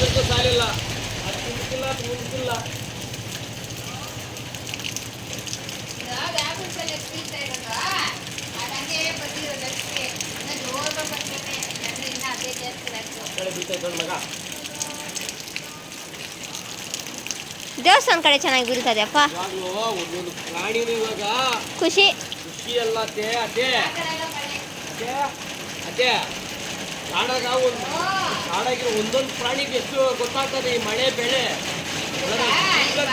ಅಪ್ಪ ಸಾಲಿಲ್ಲ ಅದು ತಿಂತಿಲ್ಲ ಅದು ಮುಂದಿಲ್ಲ ದೇವಸ್ಥಾನ ಕಡೆ ಚೆನ್ನಾಗಿ ಬೀಳ್ತದೆ ಅಪ್ಪ. ಒಂದೊಂದು ಪ್ರಾಣಿನೂ ಇವಾಗ ಖುಷಿ ಖುಷಿ ಅಲ್ಲ ಅದೇ ಅದೇ ಅದೇ ಅದೇ ಕಾಡಾಗ ಒಂದು ಕಾಡಾಗಿರೋ ಒಂದೊಂದು ಪ್ರಾಣಿಗೆ ಎಷ್ಟು ಗೊತ್ತಾಗ್ತದೆ ಈ ಮಳೆ ಬೆಳೆ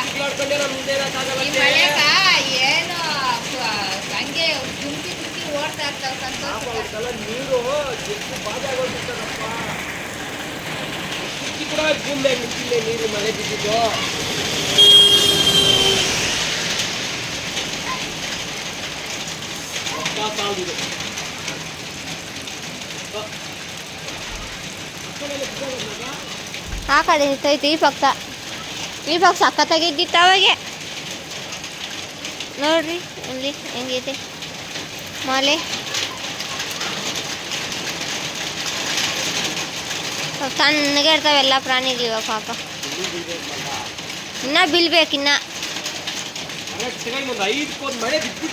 ಸಿಗ್ಲಾಡ್ಕೊಂಡೆ ನಮ್ಮ ಮುಂದೆ ಇರೋಕ್ಕಾಗಲ್ಲ ಏನು ಹಂಗೆ ದುಂಕಿ ದುಂಕಿ ಓಡ್ತಾ ಇರ್ತಾವ ಸಂತೋಷ. ನೀರು ಎಷ್ಟು ಬಾಧೆ ಆಗೋಗ್ಬಿಡ್ತಾರಪ್ಪ. ಸುತ್ತಿ ಕೂಡ ಭೂಮಿಯಾಗ ನಿಂತಿಲ್ಲ ನೀರು ಮಳೆ ಬಿದ್ದಿದ್ದು. ಸಾವುದಿದೆ ಆ ಕಡೆ ನಿಂತೈತೆ ಈ ಪಕ್ಕ ಸಖತ್ತಾಗಿದ್ದಿತ್ತು ಅವಾಗೆ. ನೋಡ್ರಿ ಇಲ್ಲಿ ಹೆಂಗೈತೆ ಮಾಲೆ. ಸಣ್ಣಗೆ ಇರ್ತಾವೆಲ್ಲ ಪ್ರಾಣಿಗಳು ಇವಾಗ ಪಾಪ. ಇನ್ನ ಬೀಳ್ಬೇಕು ಇನ್ನ. ಒಂದು 5 ಮಳೆ ಬಿದ್ಬಿಟ್ಟು